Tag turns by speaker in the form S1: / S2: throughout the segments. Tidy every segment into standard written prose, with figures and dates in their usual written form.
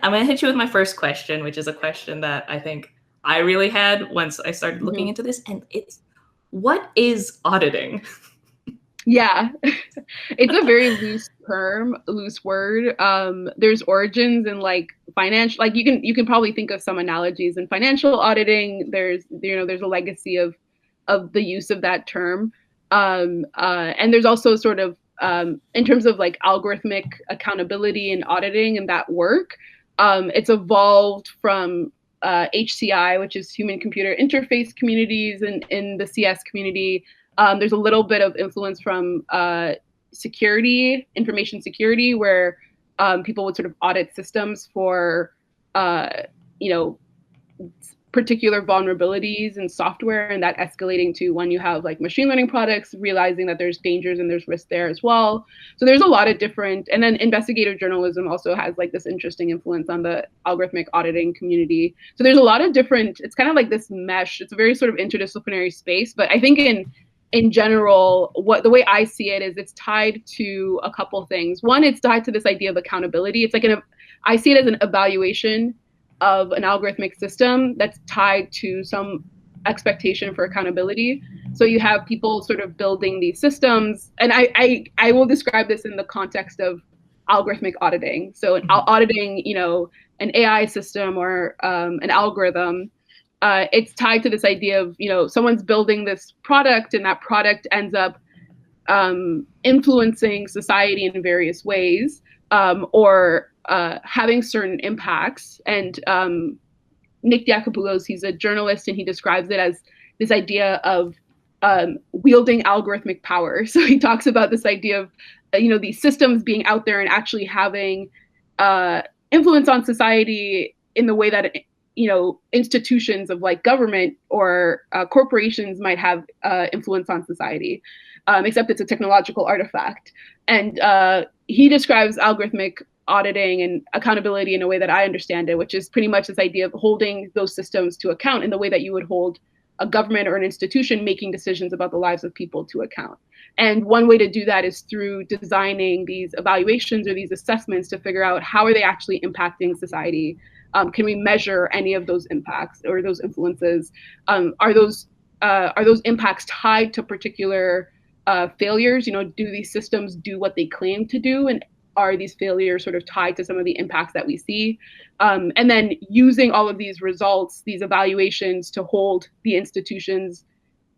S1: I'm gonna hit you with my first question, which is a question that I think I really had once I started looking
S2: Mhm.
S1: into this, and it's what is auditing?
S2: Yeah, it's a very loose term, loose word. There's origins in like financial, like you can probably think of some analogies in financial auditing. There's a legacy of the use of that term, and there's also sort of in terms of like algorithmic accountability and auditing and that work. It's evolved from HCI, which is human computer interface communities, and in the CS community there's a little bit of influence from security, information security, where people would sort of audit systems for, uh, you know, particular vulnerabilities in software, and that escalating to when you have like machine learning products, realizing that there's dangers and there's risk there as well. So there's a lot of different, and then investigative journalism also has like this interesting influence on the algorithmic auditing community. So there's a lot of different, it's kind of like this mesh. It's a very sort of interdisciplinary space, but I think in general, what the way I see it is it's tied to a couple things. One, it's tied to this idea of accountability. It's like I see it as an evaluation of an algorithmic system that's tied to some expectation for accountability. So you have people sort of building these systems, and I will describe this in the context of algorithmic auditing. So
S1: Mhm.
S2: auditing, an AI system or an algorithm, it's tied to this idea of someone's building this product, and that product ends up influencing society in various ways, or having certain impacts. And Nick Diakopoulos, he's a journalist, and he describes it as this idea of wielding algorithmic power. So he talks about this idea of these systems being out there and actually having uh, influence on society in the way that institutions of like government or corporations might have influence on society, except it's a technological artifact. And he describes algorithmic auditing and accountability in a way that I understand it, which is pretty much this idea of holding those systems to account in the way that you would hold a government or an institution making decisions about the lives of people to account. And one way to do that is through designing these evaluations or these assessments to figure out how are they actually impacting society. Can we measure any of those impacts or those influences? Are those impacts tied to particular failures? Do these systems do what they claim to do, and are these failures sort of tied to some of the impacts that we see? And then using all of these results, these evaluations, to hold the institutions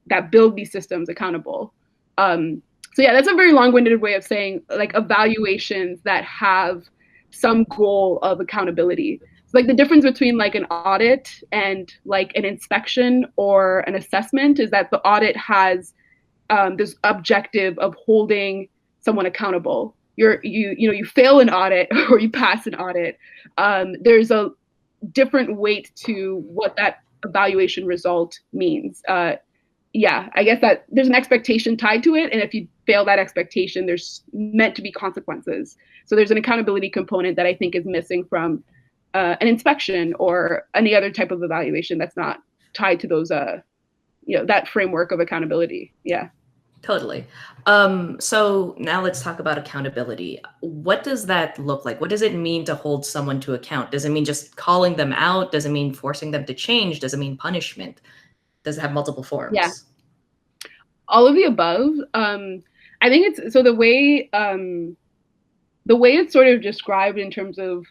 S2: that build these systems accountable. So yeah, that's a very long-winded way of saying like evaluations that have some goal of accountability. So, like the difference between like an audit and like an inspection or an assessment is that the audit has this objective of holding someone accountable. You fail an audit or you pass an audit. There's a different weight to what that evaluation result means. Yeah, I guess that there's an expectation tied to it, and if you fail that expectation, there's meant to be consequences. So there's an accountability component that I think is missing from an inspection or any other type of evaluation that's not tied to those that framework of accountability. Yeah.
S1: Totally. So now let's talk about accountability. What does that look like? What does it mean to hold someone to account? Does it mean just calling them out? Does it mean forcing them to change? Does it mean punishment? Does it have multiple
S2: Yeah,
S1: forms?
S2: all of the above. I think it's so the way it's sort of described in terms of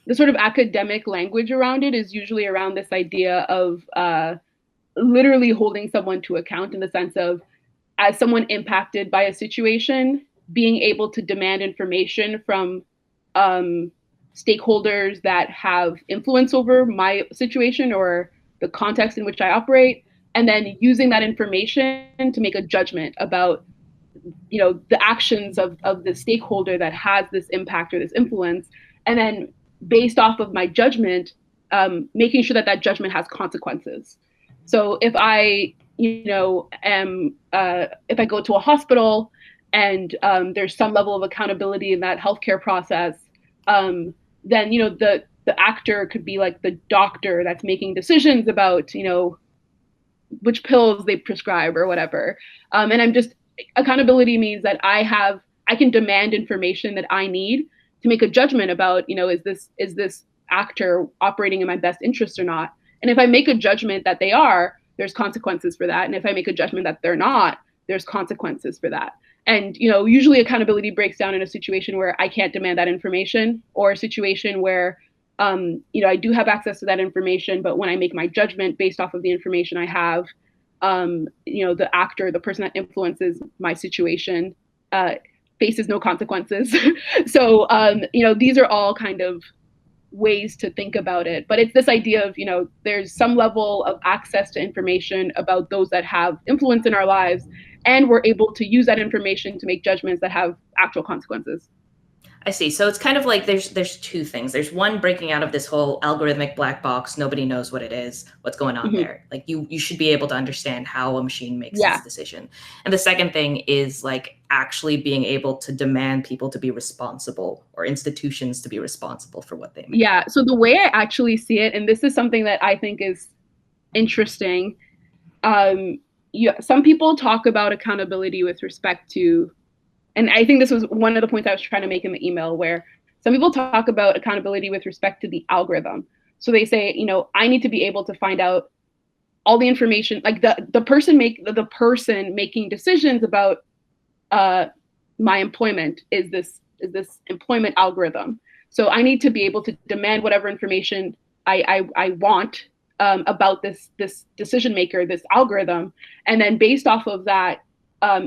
S2: the sort of academic language around it is usually around this idea of literally holding someone to account in the sense of, as someone impacted by a situation, being able to demand information from um, stakeholders that have influence over my situation or the context in which I operate, and then using that information to make a judgment about the actions of the stakeholder that has this impact or this influence, and then based off of my judgment, making sure that that judgment has consequences. So if I am if I go to a hospital and there's some level of accountability in that healthcare process, then the actor could be like the doctor that's making decisions about which pills they prescribe or whatever. And I'm just accountability means that I can demand information that I need to make a judgment about, is this actor operating in my best interest or not? And if I make a judgment that they are, there's consequences for that. And if I make a judgment that they're not, there's consequences for that. And usually accountability breaks down in a situation where I can't demand that information, or a situation where I do have access to that information, but when I make my judgment based off of the information I have, the actor, the person that influences my situation, faces no consequences. So, these are all kind of ways to think about it. But it's this idea of, there's some level of access to information about those that have influence in our lives, and we're able to use that information to make judgments that have actual consequences.
S1: I see. So it's kind of like there's two things. There's one, breaking out of this whole algorithmic black box. Nobody knows what it is, what's going on there. Like you should be able to understand how a machine makes this decision. And the second thing is like actually being able to demand people to be responsible, or institutions to be responsible for what they make.
S2: Yeah. So the way I actually see it, and this is something that I think is interesting, some people talk about accountability with respect to, and I think this was one of the points I was trying to make in the email, where some people talk about accountability with respect to the algorithm. So they say, I need to be able to find out all the information, like the person making decisions about my employment is this employment algorithm. So I need to be able to demand whatever information I want about this decision maker, this algorithm, and then based off of that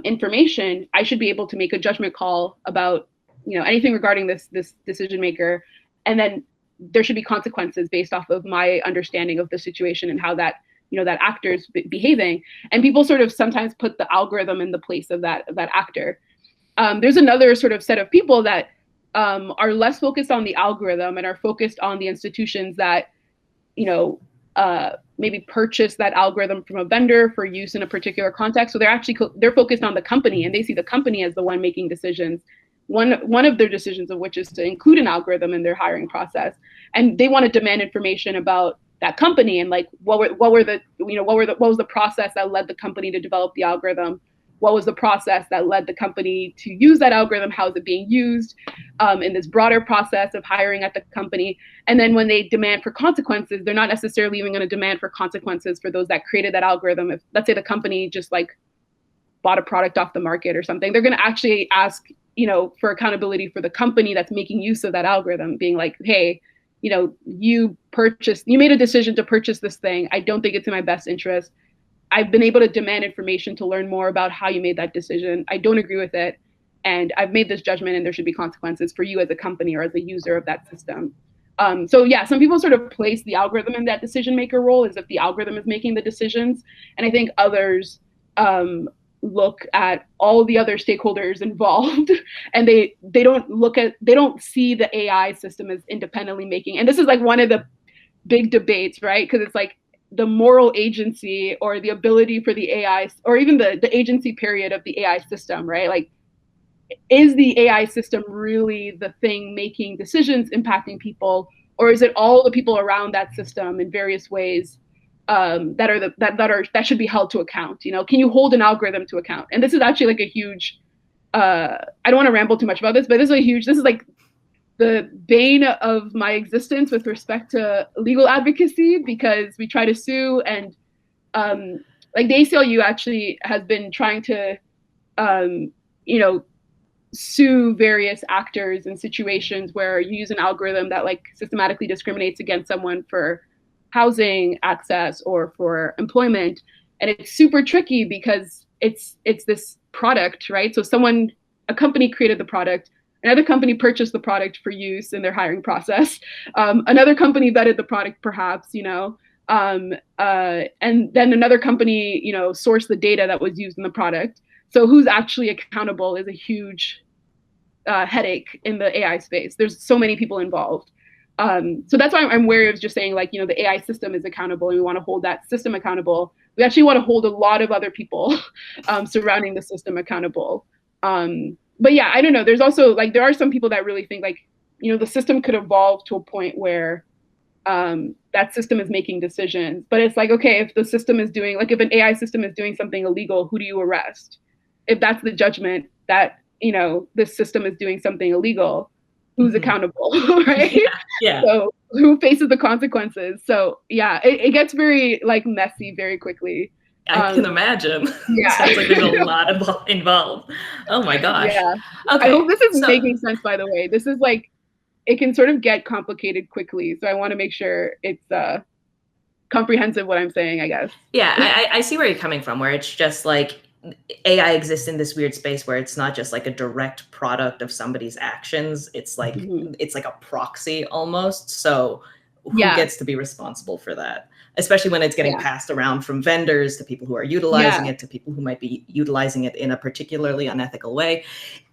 S2: information, I should be able to make a judgment call about anything regarding this decision maker, and then there should be consequences based off of my understanding of the situation and how that that actor's behaving. And people sort of sometimes put the algorithm in the place of that actor. There's another sort of set of people that are less focused on the algorithm and are focused on the institutions that maybe purchase that algorithm from a vendor for use in a particular context. So they're focused on the company, and they see the company as the one making decisions. One of their decisions of which is to include an algorithm in their hiring process, and they want to demand information about that company and like what was the process that led the company to develop the algorithm. What was the process that led the company to use that algorithm? How is it being used in this broader process of hiring at the company? And then when they demand for consequences, they're not necessarily even going to demand for consequences for those that created that algorithm. If, let's say, the company just like bought a product off the market or something, they're going to actually ask, for accountability for the company that's making use of that algorithm, being like, hey, you made a decision to purchase this thing. I don't think it's in my best interest. I've been able to demand information to learn more about how you made that decision. I don't agree with it. And I've made this judgment, and there should be consequences for you as a company or as a user of that system. So yeah, some people sort of place the algorithm in that decision maker role as if the algorithm is making the decisions. And I think others look at all the other stakeholders involved, and they don't see the AI system as independently making. And this is like one of the big debates, right? Because it's like, the moral agency or the ability for the AI, or even the agency period of the AI system, right? Like, is the AI system really the thing making decisions impacting people, or is it all the people around that system in various ways that should be held to account? Can you hold an algorithm to account? And this is actually like a huge, I don't want to ramble too much about this, but this is like the bane of my existence with respect to legal advocacy, because we try to sue, and like the ACLU actually has been trying to sue various actors in situations where you use an algorithm that like systematically discriminates against someone for housing access or for employment. And it's super tricky because it's this product, right? So a company created the product. Another company purchased the product for use in their hiring process. Another company vetted the product, perhaps, and then another company, sourced the data that was used in the product. So who's actually accountable is a huge headache in the AI space. There's so many people involved. So that's why I'm wary of just saying, like, the AI system is accountable and we want to hold that system accountable. We actually want to hold a lot of other people surrounding the system accountable. But yeah, I don't know. There's also like, there are some people that really think like, the system could evolve to a point where that system is making decisions. But it's like, okay, if the system is doing, like if an AI system is doing something illegal, who do you arrest? If that's the judgment that, this system is doing something illegal, who's
S1: Hmm.
S2: accountable, right?
S1: Yeah. Yeah.
S2: So who faces the consequences? So yeah, it gets very like messy very quickly.
S1: I can
S2: Um,
S1: imagine. It
S2: yeah,
S1: sounds like there's a lot involved. Oh my gosh.
S2: yeah. I
S1: Okay.
S2: hope this is
S1: So
S2: making sense. By the way, this is like it can sort of get complicated quickly, so I want to make sure it's comprehensive what I'm saying, I guess.
S1: yeah, I see where you're coming from, where it's just like AI exists in this weird space where it's not just like a direct product of somebody's actions.
S2: Mhm.
S1: It's like a proxy almost. So who
S2: Yeah,
S1: gets to be responsible for that? Especially when it's getting
S2: yeah,
S1: passed around from vendors to people who are utilizing
S2: yeah,
S1: it to people who might be utilizing it in a particularly unethical way.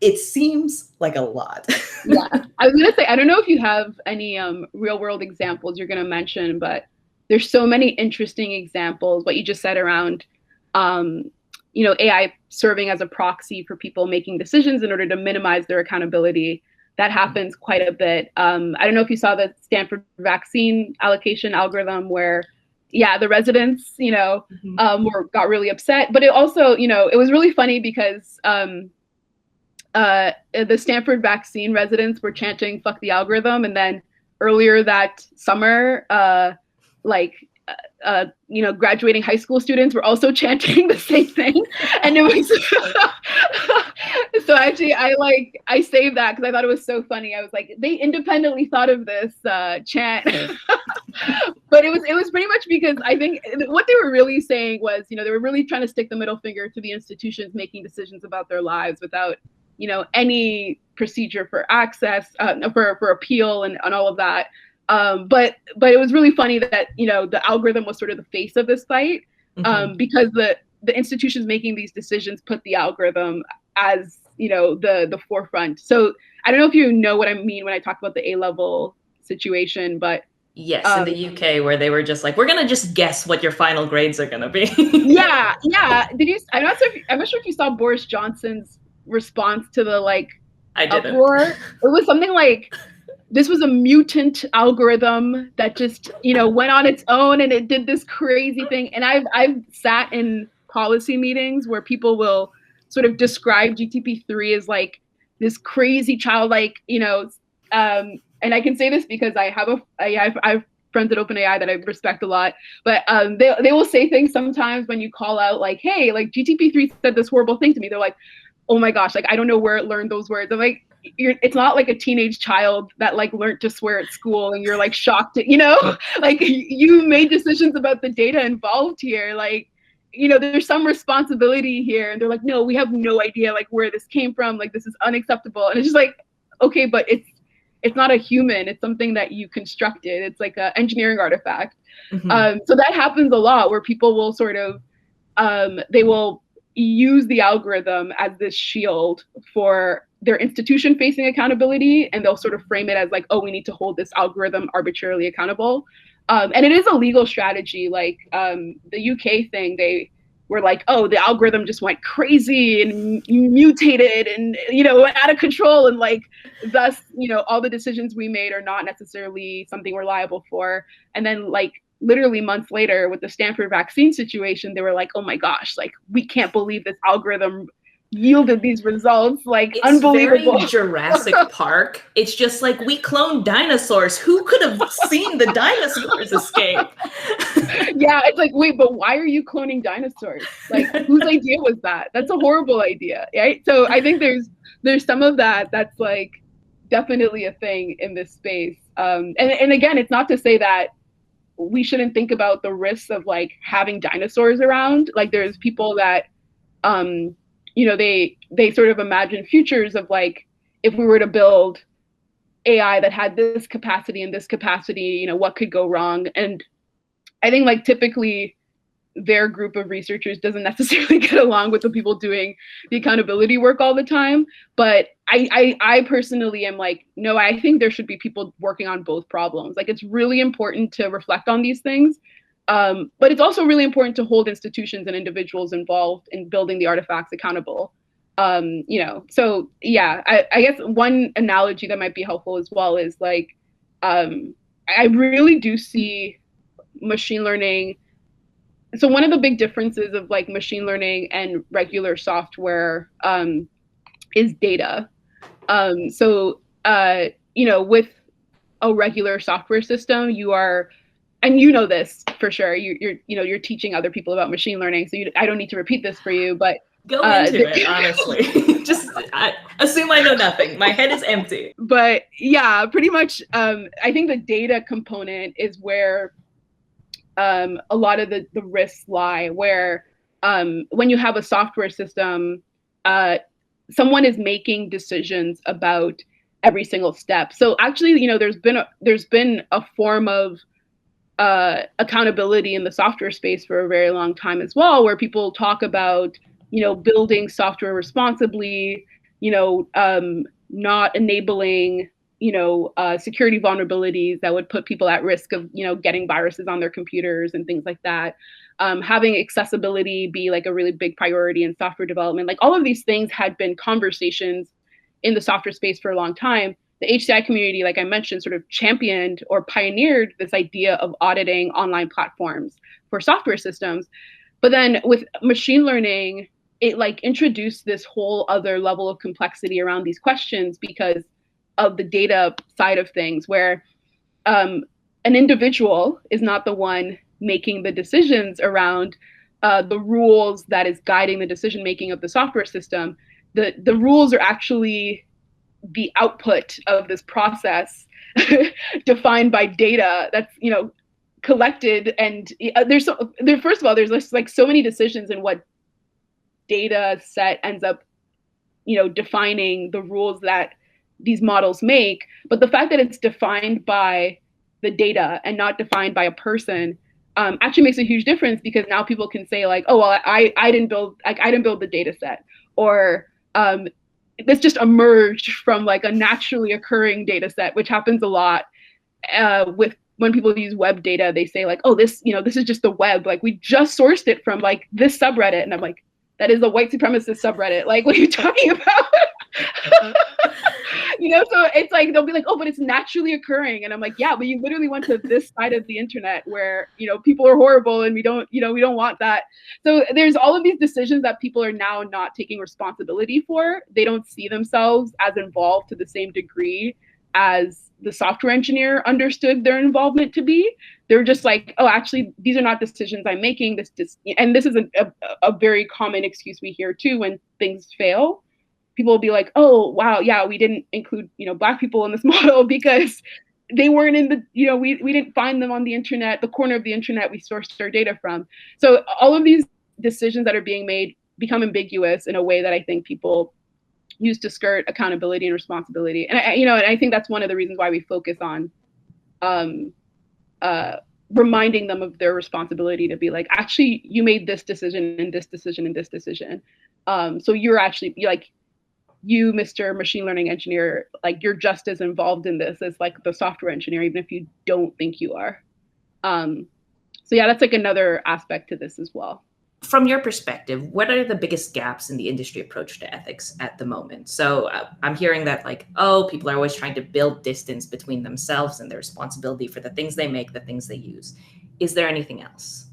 S1: It seems like a lot.
S2: yeah. I was gonna say I don't know if you have any real world examples you're gonna mention, but there's so many interesting examples. What you just said around, um, AI serving as a proxy for people making decisions in order to minimize their accountability. That happens quite a bit. I don't know if you saw the Stanford vaccine allocation algorithm where, yeah, the residents,
S1: Mhm.
S2: got really upset. But it also, it was really funny because the Stanford vaccine residents were chanting "fuck the algorithm," and then earlier that summer, like graduating high school students were also chanting the same thing, and it was so actually I saved that because I thought it was so funny. I was like, they independently thought of this chant, but it was pretty much because I think what they were really saying was, they were really trying to stick the middle finger to the institutions making decisions about their lives without, any procedure for access, for appeal and all of that. But it was really funny that the algorithm was sort of the face of this fight,
S1: Mhm.
S2: because the institutions making these decisions put the algorithm as the forefront. So I don't know if you know what I mean when I talk about the A level situation, but
S1: Yes, in
S2: um,
S1: the UK, where they were just like, we're gonna just guess what your final grades are gonna be.
S2: yeah, yeah. Did you? I'm not sure if you saw Boris Johnson's response to the like
S1: I didn't.
S2: uproar. It was something like this was a mutant algorithm that just went on its own and it did this crazy thing. And I've sat in policy meetings where people will sort of describe GTP3 as like this crazy childlike, and I can say this because I've friends at OpenAI that I respect a lot, but they will say things sometimes when you call out like, hey, like GTP3 said this horrible thing to me. They're like, oh my gosh, like I don't know where it learned those words. I'm like, it's not like a teenage child that like learned to swear at school and you're like shocked at, like you made decisions about the data involved here. Like, there's some responsibility here. And they're like, no, we have no idea like where this came from. Like, this is unacceptable. And it's just like, okay, but it's not a human. It's something that you constructed. It's like an engineering artifact.
S1: Mhm.
S2: So that happens a lot where people will sort of they will use the algorithm as this shield for their institution facing accountability, and they'll sort of frame it as like, oh, we need to hold this algorithm arbitrarily accountable. And it is a legal strategy. Like the UK thing, they were like, oh, the algorithm just went crazy and mutated and went out of control, and like thus all the decisions we made are not necessarily something we're liable for. And then like literally months later with the Stanford vaccine situation, they were like, oh my gosh, like we can't believe this algorithm yielded these results, like
S1: It's very
S2: unbelievable.
S1: Jurassic Park. It's just like we cloned dinosaurs. Who could have seen the dinosaurs escape?
S2: Yeah, it's like, wait, but why are you cloning dinosaurs? Like, whose idea was that? That's a horrible idea, right? So I think there's some of that that's like definitely a thing in this space. And again, it's not to say that we shouldn't think about the risks of like having dinosaurs around. Like there's people that um they sort of imagine futures of like, if we were to build AI that had this capacity and this capacity, what could go wrong? And I think like typically their group of researchers doesn't necessarily get along with the people doing the accountability work all the time. But I personally am like, no, I think there should be people working on both problems. Like it's really important to reflect on these things. But it's also really important to hold institutions and individuals involved in building the artifacts accountable. So yeah, I guess one analogy that might be helpful as well is like, I really do see machine learning. So one of the big differences of like machine learning and regular software is data. So with a regular software system, you are, and you know this for sure. You're teaching other people about machine learning, so I don't need to repeat this for you, but
S1: Go into it, honestly. Assume I know nothing. My head is empty.
S2: But yeah, pretty much. I think the data component is where a lot of the risks lie. Where when you have a software system, someone is making decisions about every single step. So actually, there's been a form of accountability in the software space for a very long time as well, where people talk about building software responsibly, not enabling security vulnerabilities that would put people at risk of getting viruses on their computers and things like that. Having accessibility be like a really big priority in software development. Like all of these things had been conversations in the software space for a long time. The HCI community, like I mentioned, sort of championed or pioneered this idea of auditing online platforms for software systems. But then with machine learning, it like introduced this whole other level of complexity around these questions because of the data side of things, where an individual is not the one making the decisions around the rules that is guiding the decision making of the software system. The rules are actually the output of this process defined by data that's collected, and first of all, there's like so many decisions in what data set ends up defining the rules that these models make. But the fact that it's defined by the data and not defined by a person actually makes a huge difference, because now people can say like, oh well, I didn't build the data set, or this just emerged from like a naturally occurring data set, which happens a lot with when people use web data. They say like, oh, this is just the web, like we just sourced it from like this subreddit, and I'm like, that is a white supremacist subreddit, like what are you talking about? So it's like they'll be like, oh, but it's naturally occurring, and I'm like, yeah, but you literally went to this side of the internet where people are horrible, and we don't want that. So there's all of these decisions that people are now not taking responsibility for. They don't see themselves as involved to the same degree as the software engineer understood their involvement to be. They're just like, oh, actually, these are not decisions I'm making. And this is a very common excuse we hear too when things fail. People will be like, oh, wow, yeah, we didn't include, Black people in this model because they weren't in the, we didn't find them on the internet, the corner of the internet we sourced our data from. So all of these decisions that are being made become ambiguous in a way that I think people use to skirt accountability and responsibility. And I think that's one of the reasons why we focus on reminding them of their responsibility to be like, actually, you made this decision and this decision and this decision. So you're like, you, Mr. Machine Learning Engineer, like you're just as involved in this as like the software engineer, even if you don't think you are. So yeah, that's like another aspect to this as well.
S1: From your perspective, what are the biggest gaps in the industry approach to ethics at the moment? So I'm hearing that like, oh, people are always trying to build distance between themselves and their responsibility for the things they make, the things they use. Is there anything else?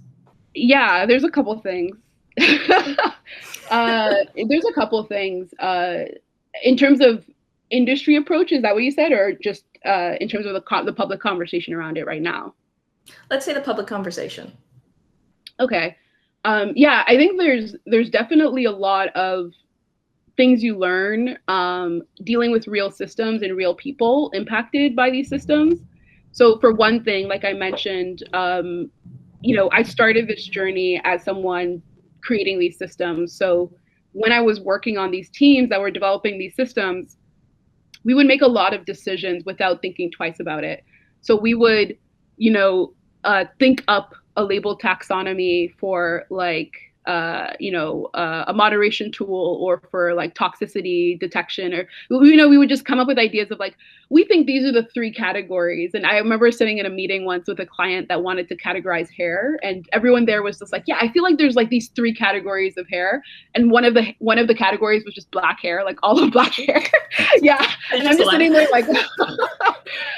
S2: Yeah, there's a couple things. There's a couple things in terms of industry approach. Is that what you said, or just in terms of the public conversation around it right now?
S1: Let's say the public conversation.
S2: Okay. Yeah, I think there's definitely a lot of things you learn dealing with real systems and real people impacted by these systems. So for one thing, like I mentioned, I started this journey as someone creating these systems. So when I was working on these teams that were developing these systems, we would make a lot of decisions without thinking twice about it. So we would, think up a label taxonomy for like, a moderation tool, or for like toxicity detection, or, we would just come up with ideas of like, we think these are the 3 categories. And I remember sitting in a meeting once with a client that wanted to categorize hair, and everyone there was just like, yeah, I feel like there's like these 3 categories of hair. And one of the categories was just black hair, like all of black hair. Yeah. And I'm just sitting there like,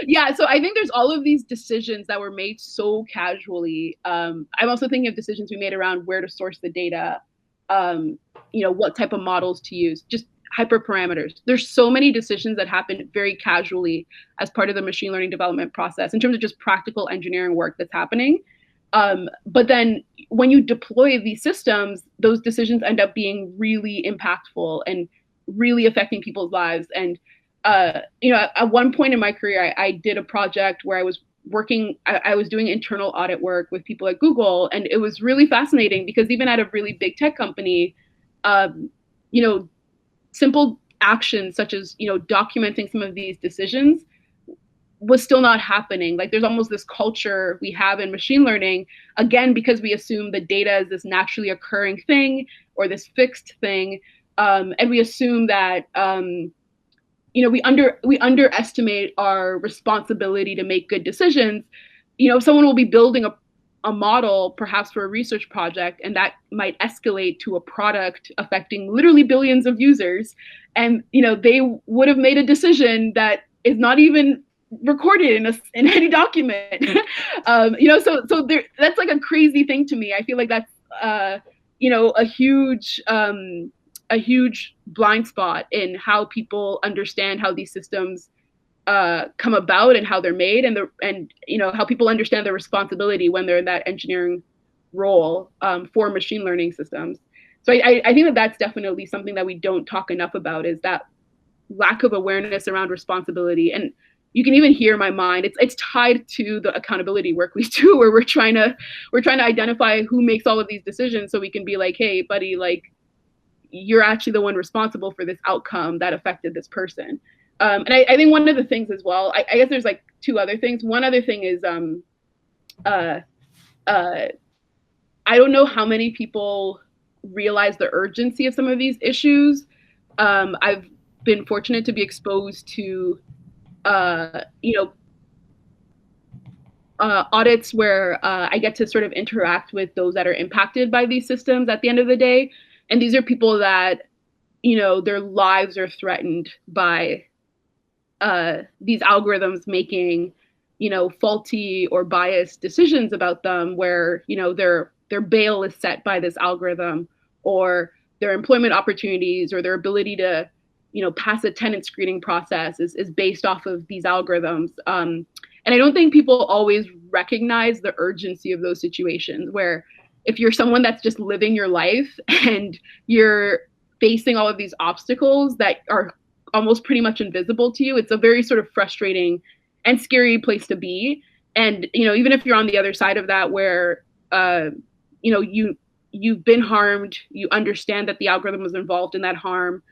S2: yeah. So I think there's all of these decisions that were made so casually. I'm also thinking of decisions we made around where to source the data, what type of models to use. Just hyperparameters. There's so many decisions that happen very casually as part of the machine learning development process in terms of just practical engineering work that's happening. But then when you deploy these systems, those decisions end up being really impactful and really affecting people's lives. And at one point in my career, I did a project where I was I was doing internal audit work with people at Google, and it was really fascinating because even at a really big tech company, you know, simple actions such as documenting some of these decisions was still not happening. Like there's almost this culture we have in machine learning, again, because we assume the data is this naturally occurring thing or this fixed thing. And we assume that, we underestimate our responsibility to make good decisions. Someone will be building a model perhaps for a research project, and that might escalate to a product affecting literally billions of users. And, they would have made a decision that is not even recorded in any document. So that's like a crazy thing to me. I feel like that's a huge blind spot in how people understand how these systems come about and how they're made, and how people understand their responsibility when they're in that engineering role for machine learning systems. So I think that that's definitely something that we don't talk enough about, is that lack of awareness around responsibility. And you can even hear my mind. It's tied to the accountability work we do, where we're trying to identify who makes all of these decisions, so we can be like, hey, buddy, like you're actually the one responsible for this outcome that affected this person. And I think one of the things as well, I guess there's like two other things. One other thing is, I don't know how many people realize the urgency of some of these issues. I've been fortunate to be exposed to audits where I get to sort of interact with those that are impacted by these systems at the end of the day. And these are people that, their lives are threatened by these algorithms making, faulty or biased decisions about them, where, their bail is set by this algorithm, or their employment opportunities or their ability to pass a tenant screening process is based off of these algorithms. And I don't think people always recognize the urgency of those situations, where if you're someone that's just living your life and you're facing all of these obstacles that are almost pretty much invisible to you, it's a very sort of frustrating and scary place to be. And, even if you're on the other side of that, where, you've been harmed, you understand that the algorithm was involved in that harm,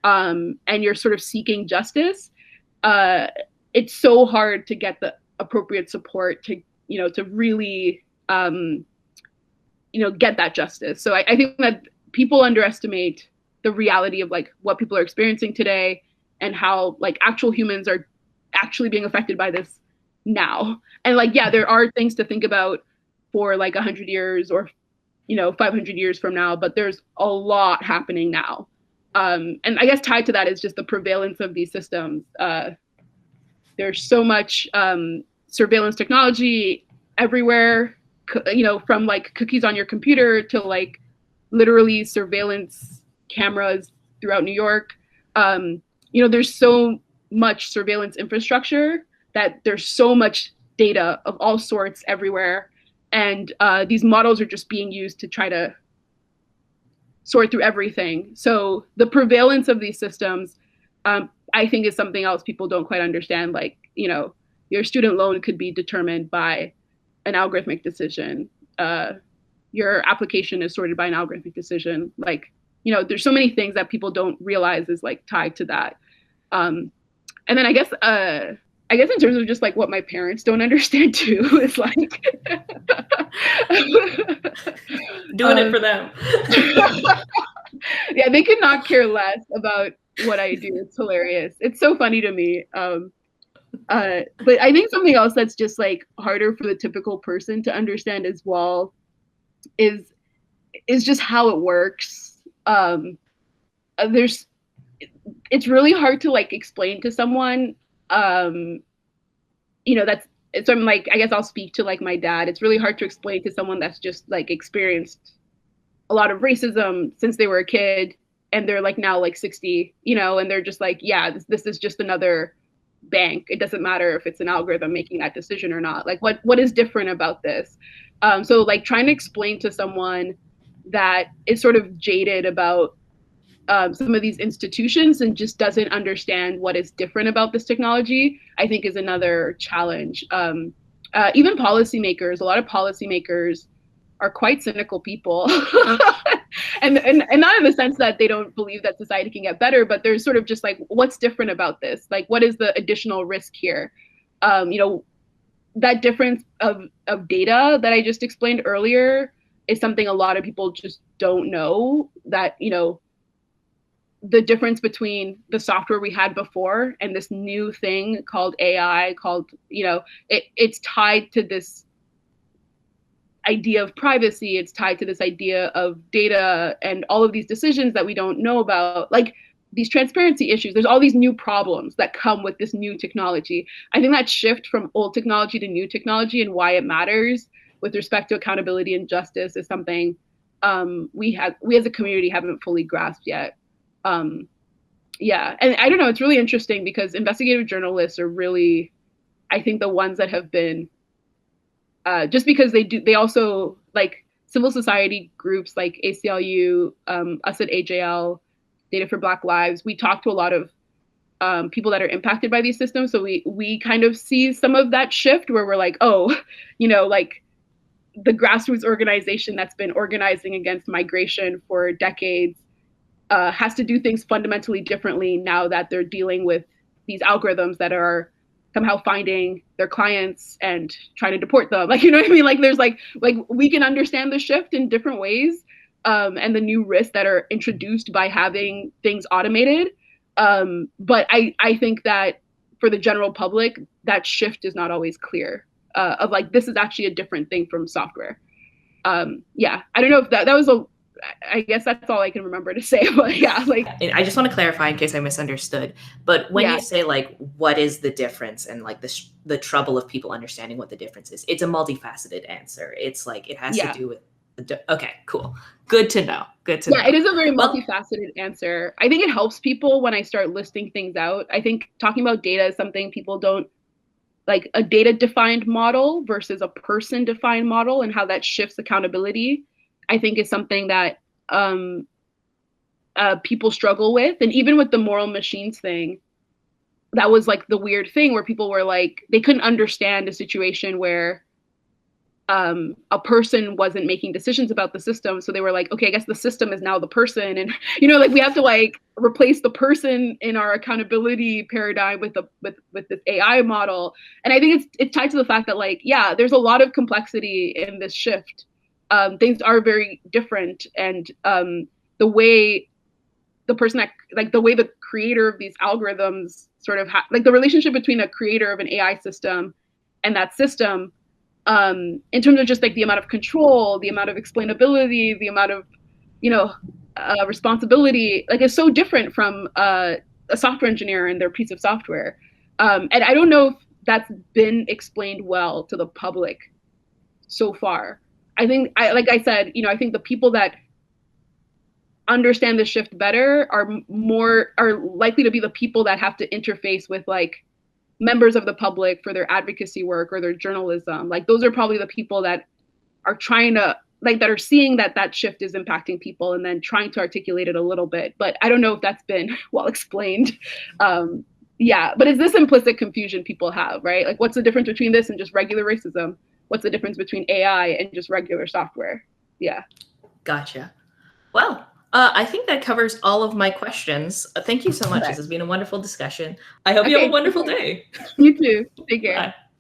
S2: and you're sort of seeking justice, it's so hard to get the appropriate support to really, get that justice. So I think that people underestimate the reality of like what people are experiencing today, and how like actual humans are actually being affected by this now. And like, yeah, there are things to think about for like 100 years or 500 years from now, but there's a lot happening now. And I guess tied to that is just the prevalence of these systems. There's so much surveillance technology everywhere, from like cookies on your computer to like literally surveillance cameras throughout New York. There's so much surveillance infrastructure that there's so much data of all sorts everywhere. And these models are just being used to try to sort through everything. So the prevalence of these systems, I think, is something else people don't quite understand. Like, your student loan could be determined by an algorithmic decision. Your application is sorted by an algorithmic decision. Like, there's so many things that people don't realize is like tied to that. And then I guess in terms of just like what my parents don't understand too, is like
S1: doing it for them.
S2: Yeah, they could not care less about what I do. It's hilarious. It's so funny to me. But I think something else that's just like harder for the typical person to understand as well is just how it works. It's really hard to like explain to someone. So I'm like, I guess I'll speak to like my dad. It's really hard to explain to someone that's just like experienced a lot of racism since they were a kid, and they're like now like 60, and they're just like, yeah, this is just another bank. It doesn't matter if it's an algorithm making that decision or not. Like what is different about this? So like trying to explain to someone that is sort of jaded about some of these institutions and just doesn't understand what is different about this technology, I think is another challenge. Even policymakers, a lot of policymakers are quite cynical people. and not in the sense that they don't believe that society can get better, but there's sort of just like, what's different about this? Like, what is the additional risk here? That difference of data that I just explained earlier is something a lot of people just don't know, that, the difference between the software we had before and this new thing called AI, called, it's tied to this idea of privacy. It's tied to this idea of data and all of these decisions that we don't know about, like these transparency issues. There's all these new problems that come with this new technology. I think that shift from old technology to new technology and why it matters with respect to accountability and justice is something we as a community haven't fully grasped yet. And I don't know, it's really interesting because investigative journalists are really, I think, the ones that have been, just because they also, like civil society groups like ACLU, us at AJL, Data for Black Lives, we talk to a lot of people that are impacted by these systems. So we kind of see some of that shift where we're like, oh, like the grassroots organization that's been organizing against migration for decades has to do things fundamentally differently now that they're dealing with these algorithms that are somehow finding their clients and trying to deport them. Like, you know what I mean? Like there's like we can understand the shift in different ways, and the new risks that are introduced by having things automated. But I think that for the general public, that shift is not always clear, of like, this is actually a different thing from software. Yeah, I don't know if that was I guess that's all I can remember to say. But yeah, like
S1: I just want to clarify in case I misunderstood. But when you say like, what is the difference, and like the trouble of people understanding what the difference is, it's a multifaceted answer. It's like it has to do with. Okay, cool. Good to know. Good to know.
S2: Yeah, it is a very multifaceted answer. I think it helps people when I start listing things out. I think talking about data is something people don't like, a data defined model versus a person defined model, and how that shifts accountability, I think is something that people struggle with. And even with the moral machines thing, that was like the weird thing where people were like, they couldn't understand a situation where a person wasn't making decisions about the system. So they were like, okay, I guess the system is now the person. And, like we have to like replace the person in our accountability paradigm with this AI model. And I think it's tied to the fact that like, yeah, there's a lot of complexity in this shift. Things are very different. And the way the person that, like the way the creator of these algorithms sort of like the relationship between a creator of an AI system and that system, in terms of just like the amount of control, the amount of explainability, the amount of, responsibility, like is so different from a software engineer and their piece of software. And I don't know if that's been explained well to the public so far. I think, like I said, I think the people that understand the shift better are likely to be the people that have to interface with like members of the public for their advocacy work or their journalism. Like those are probably the people that are trying to like, that are seeing that shift is impacting people and then trying to articulate it a little bit. But I don't know if that's been well explained. Yeah, but it's this implicit confusion people have, right? Like what's the difference between this and just regular racism? What's the difference between AI and just regular software? Yeah.
S1: Gotcha. Well, I think that covers all of my questions. Thank you so much. Okay. This has been a wonderful discussion. I hope you have a wonderful day.
S2: You too. Take care.
S1: Bye.